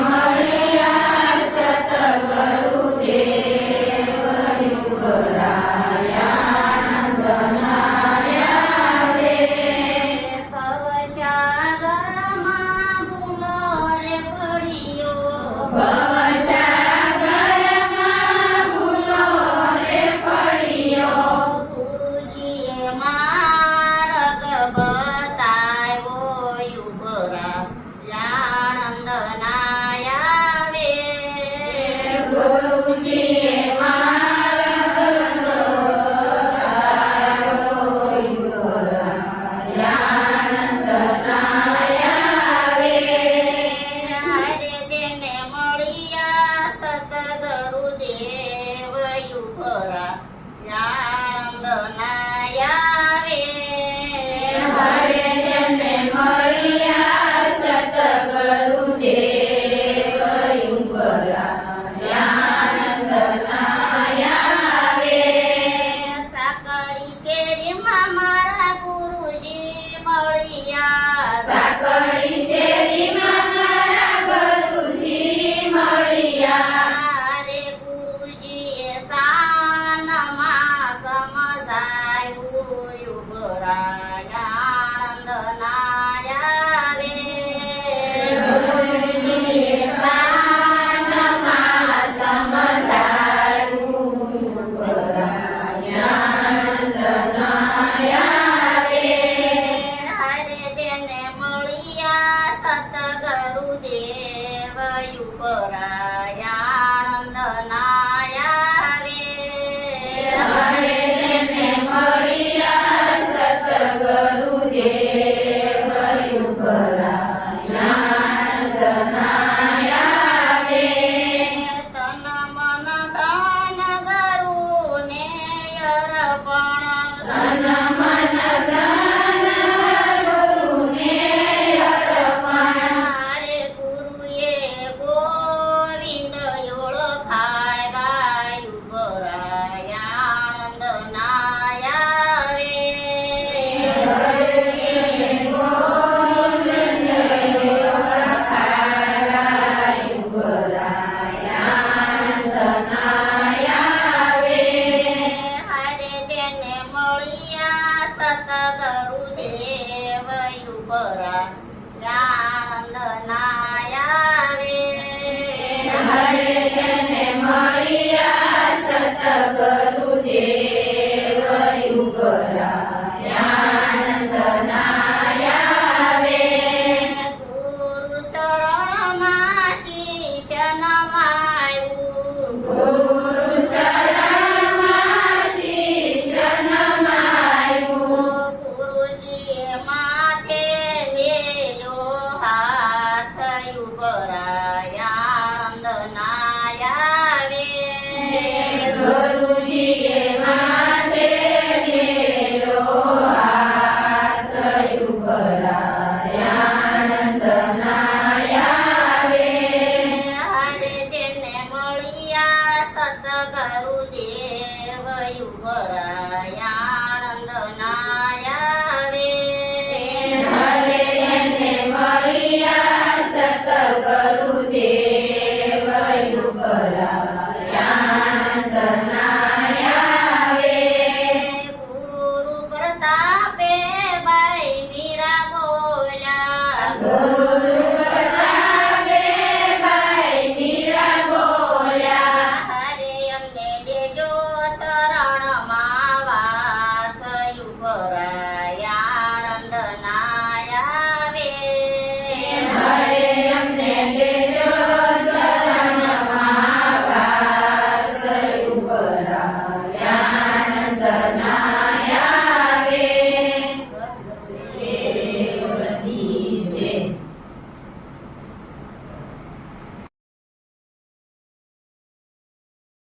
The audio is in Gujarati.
મળ્યા સતગુરુદેવ યુગરાયાનંદના આવે. ભવસાગરમાં ભૂલો રે પડ્યો, ભવસાગરમાં ભૂલો રે પડ્યો. ગુરુજીએ માર્ગ બતાવ્યો યુગરાયાનંદના આવે. ગુરુજીએ માર્ગ બતાવ્યો યુગરાયાનંદના આવે. હારે જેને મળ્યા સતગુરુદેવ યુગરાયાનંદના આવે. હરે જેને મળ્યા સતગુરુદેવ યુગરાયાનંદના આવે. સાંકળી શેરીમાં મારા ગુરુજી મળ્યા. સાંકળી શેરીમાં મારા ગુરુજી મળ્યા. રે ગુરુજીએ સાનમાં સમજાવ્યું યુગરાયાનંદના આવે. ગુરુજીએ સાનમાં સમજાવ્યું યુગરાયાનંદના આવે. હારે જેને મળ્યા સતગુરુદેવ યુગરાયાનંદના આવે. હરે જેને મળ્યા સતગુરુદેવ યુગરાયાનંદના આવે. તન મન ધન ગુરુને અર્પણ, તન મન ધન ગુરુને અર્પણ. હારે ગુરુએ ગોવિંદ ઓળખાવ્યા યુગરાયાનંદના આવે. હરે ગોવિંદને ઓળખાવ્યા યુગરાયાનંદના આવે. હારે જેને મળ્યા સતગુરુદેવ યુગરાયાનંદના આવે. હરે જેને મળ્યા સતગુરુદેવ યુગરાયાનંદના આવે. ગુરુ શરણમાં શીશ નમાયું, ગુરુ શરણમાં શીશ નમાયું. ગુરુજીએ માથે મેલ્યો હાથ યુગરાયાનંદના આવે. ગુરુજીએ માથે મેલો હાથ યુગરાયાનંદના આવે. હારે જેને મળ્યા સતગુરુદેવ યુગરાયાનંદના આવે. હરે જેને મળ્યા સતગુરુદેવ યુગરાયાનંદના